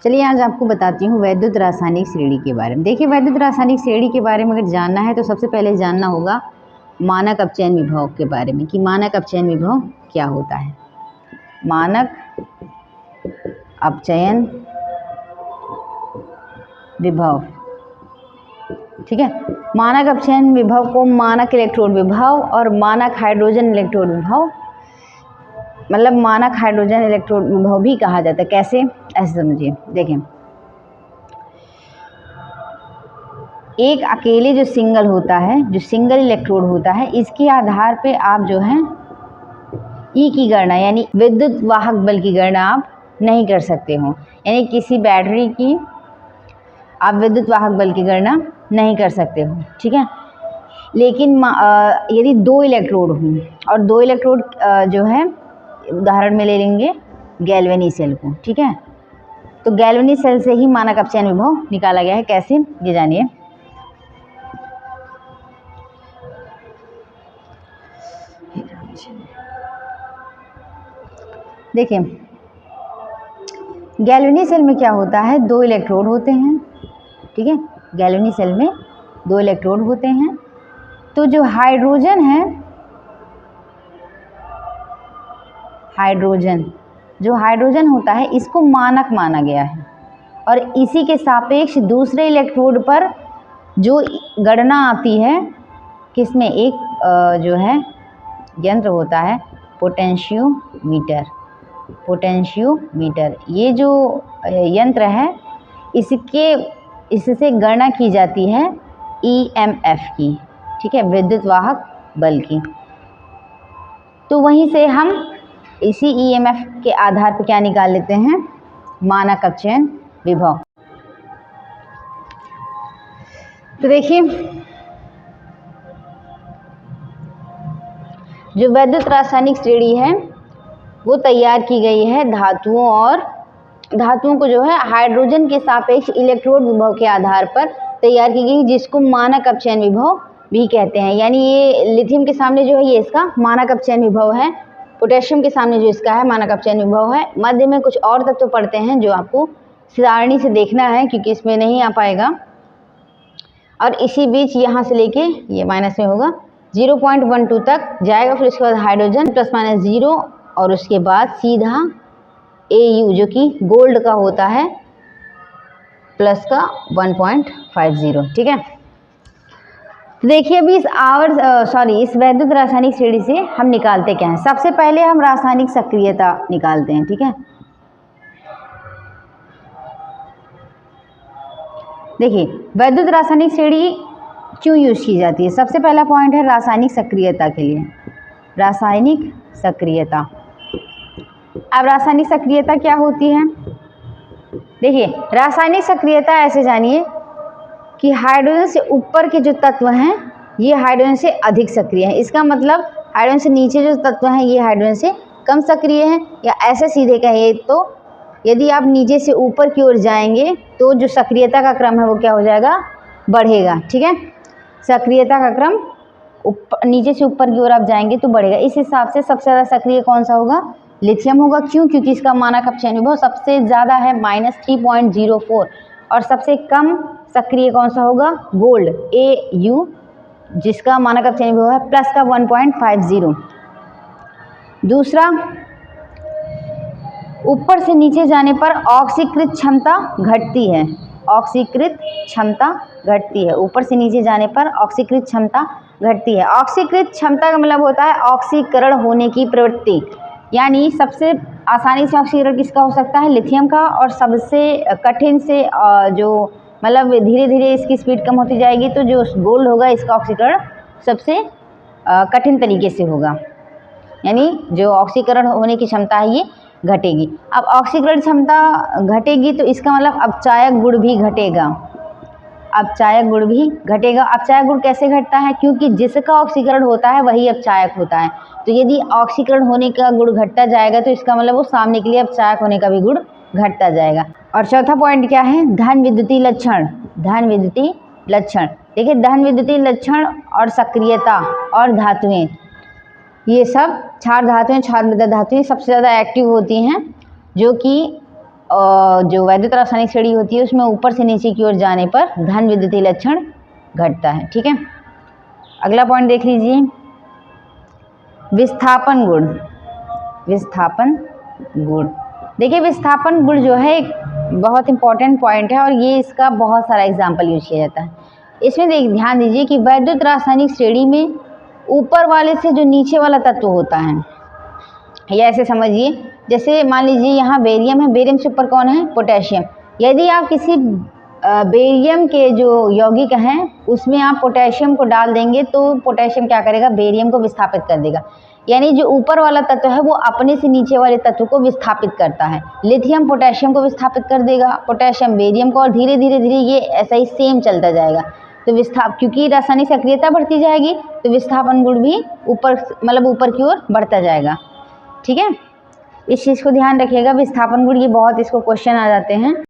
चलिए आज आपको बताती हूँ वैद्युत रासायनिक श्रेणी के बारे में। देखिए वैद्युत रासायनिक श्रेणी के बारे में अगर जानना है तो सबसे पहले जानना होगा मानक अपचयन विभव के बारे में कि मानक अपचयन विभव क्या होता है। मानक अपचयन विभव, ठीक है। मानक अपचयन विभव को मानक इलेक्ट्रोड विभव और मानक हाइड्रोजन इलेक्ट्रोड विभव, मतलब मानक हाइड्रोजन इलेक्ट्रोड विभव भी कहा जाता है। कैसे, ऐसे समझिए। देखें, एक अकेले जो सिंगल होता है, जो सिंगल इलेक्ट्रोड होता है, इसके आधार पे आप जो है ई की गणना यानी विद्युत वाहक बल की गणना आप नहीं कर सकते हो। यानी किसी बैटरी की आप विद्युत वाहक बल की गणना नहीं कर सकते हो, ठीक है। लेकिन यदि दो इलेक्ट्रोड हों और दो इलेक्ट्रोड जो है, उदाहरण में ले लेंगे गैल्वेनी सेल को, ठीक है। तो गैल्वेनी सेल से ही मानक अपचयन विभव निकाला गया है। कैसे, ये जानिए। देखिए गैल्वेनी सेल में क्या होता है, दो इलेक्ट्रोड होते हैं, ठीक है। गैल्वेनी सेल में दो इलेक्ट्रोड होते हैं। तो जो हाइड्रोजन है, जो हाइड्रोजन होता है, इसको मानक माना गया है और इसी के सापेक्ष दूसरे इलेक्ट्रोड पर जो गणना आती है, किसमें, एक जो है यंत्र होता है पोटेंशियोमीटर। ये जो यंत्र है, इससे गणना की जाती है ईएमएफ की, ठीक है, विद्युत वाहक बल की। तो वहीं से हम इसी ईएमएफ के आधार पर क्या निकाल लेते हैं, मानक अपचयन विभव। तो देखिए जो वैद्युत रासायनिक श्रेणी है वो तैयार की गई है धातुओं को जो है हाइड्रोजन के सापेक्ष इलेक्ट्रोड विभव के आधार पर तैयार की गई, जिसको मानक अपचयन विभव भी कहते हैं। यानी ये लिथियम के सामने जो है ये इसका मानक अपचयन विभव है, पोटेशियम के सामने जो इसका है मानक अपचयन विभव है। मध्य में कुछ और तत्व पड़ते हैं जो आपको सारणी से देखना है क्योंकि इसमें नहीं आ पाएगा। और इसी बीच यहाँ से लेके ये माइनस में होगा 0.12 तक जाएगा, फिर उसके बाद हाइड्रोजन प्लस माइनस 0 और उसके बाद सीधा AU जो कि गोल्ड का होता है प्लस का 1.50, ठीक है। तो देखिए अभी इस वैद्युत रासायनिक श्रेणी से हम निकालते क्या हैं। सबसे पहले हम रासायनिक सक्रियता निकालते हैं, ठीक है। देखिए वैद्युत रासायनिक श्रेणी क्यों यूज की जाती है। सबसे पहला पॉइंट है रासायनिक सक्रियता के लिए, रासायनिक सक्रियता। अब रासायनिक सक्रियता क्या होती है, देखिए रासायनिक सक्रियता ऐसे जानिए कि हाइड्रोजन से ऊपर के जो तत्व हैं ये हाइड्रोजन से अधिक सक्रिय हैं। इसका मतलब हाइड्रोजन से नीचे जो तत्व हैं ये हाइड्रोजन से कम सक्रिय हैं। या ऐसे सीधे कहिए तो यदि आप नीचे से ऊपर की ओर जाएंगे तो जो सक्रियता का क्रम है वो क्या हो जाएगा, बढ़ेगा, ठीक है। सक्रियता का क्रम नीचे से ऊपर की ओर आप जाएंगे तो बढ़ेगा। इस हिसाब से सबसे ज़्यादा सक्रिय कौन सा होगा, लिथियम होगा। क्यों, क्योंकि इसका मानक अपचयन विभव सबसे ज़्यादा है -3.04 और सबसे कम सक्रिय कौन सा होगा, गोल्ड AU, जिसका मानक अपचयन विभव है प्लस का 1.50। दूसरा, ऊपर से नीचे जाने पर ऑक्सीकृत क्षमता घटती है, ऑक्सीकृत क्षमता घटती है। ऊपर से नीचे जाने पर ऑक्सीकृत क्षमता घटती है। ऑक्सीकृत क्षमता का मतलब होता है ऑक्सीकरण होने की प्रवृत्ति। यानी सबसे आसानी से ऑक्सीकरण किसका हो सकता है, लिथियम का। और सबसे कठिन से जो मतलब धीरे धीरे इसकी स्पीड कम होती जाएगी तो जो गोल्ड होगा इसका ऑक्सीकरण सबसे कठिन तरीके से होगा। यानी जो ऑक्सीकरण होने की क्षमता है ये घटेगी। अब ऑक्सीकरण क्षमता घटेगी तो इसका मतलब अपचायक गुण भी घटेगा, अपचायक गुण भी घटेगा। अपचायक गुण कैसे घटता है, क्योंकि जिसका ऑक्सीकरण होता है वही अपचायक होता है। तो यदि ऑक्सीकरण होने का गुण घटता जाएगा तो इसका मतलब वो सामने के लिए अपचायक होने का भी गुण घटता जाएगा। और चौथा पॉइंट क्या है, धन विद्युतीय लक्षण। धन विद्युतीय लक्षण, देखिए धन विद्युतीय लक्षण और सक्रियता और धातुएं, ये सब क्षार धातुएं, क्षार मृदा धातुएं सबसे ज़्यादा एक्टिव होती हैं, जो कि जो वैद्युत रासायनिक श्रेणी होती है उसमें ऊपर से नीचे की ओर जाने पर धन विद्युतीय लक्षण घटता है। ठीक है, अगला पॉइंट देख लीजिए, विस्थापन गुण। विस्थापन गुण, देखिए विस्थापन गुण जो है एक बहुत इंपॉर्टेंट पॉइंट है और ये इसका बहुत सारा एग्जाम्पल यूज किया जाता है। इसमें ध्यान दीजिए कि वैद्युत रासायनिक श्रेणी में ऊपर वाले से जो नीचे वाला तत्व होता है, या ऐसे समझिए जैसे मान लीजिए यहाँ बेरियम है, बेरियम से ऊपर कौन है, पोटेशियम। यदि आप किसी बेरियम के जो यौगिक हैं उसमें आप पोटेशियम को डाल देंगे तो पोटेशियम क्या करेगा, बेरियम को विस्थापित कर देगा। यानी जो ऊपर वाला तत्व है वो अपने से नीचे वाले तत्व को विस्थापित करता है। लिथियम पोटेशियम को विस्थापित कर देगा, पोटेशियम बेरियम को, और धीरे धीरे धीरे ये ऐसा ही सेम चलता जाएगा। तो क्योंकि रासायनिक सक्रियता बढ़ती जाएगी तो विस्थापन गुण भी ऊपर, मतलब ऊपर की ओर बढ़ता जाएगा। ठीक है, इस चीज़ को ध्यान रखिएगा, विस्थापन गुण ये बहुत इसको क्वेश्चन आ जाते हैं।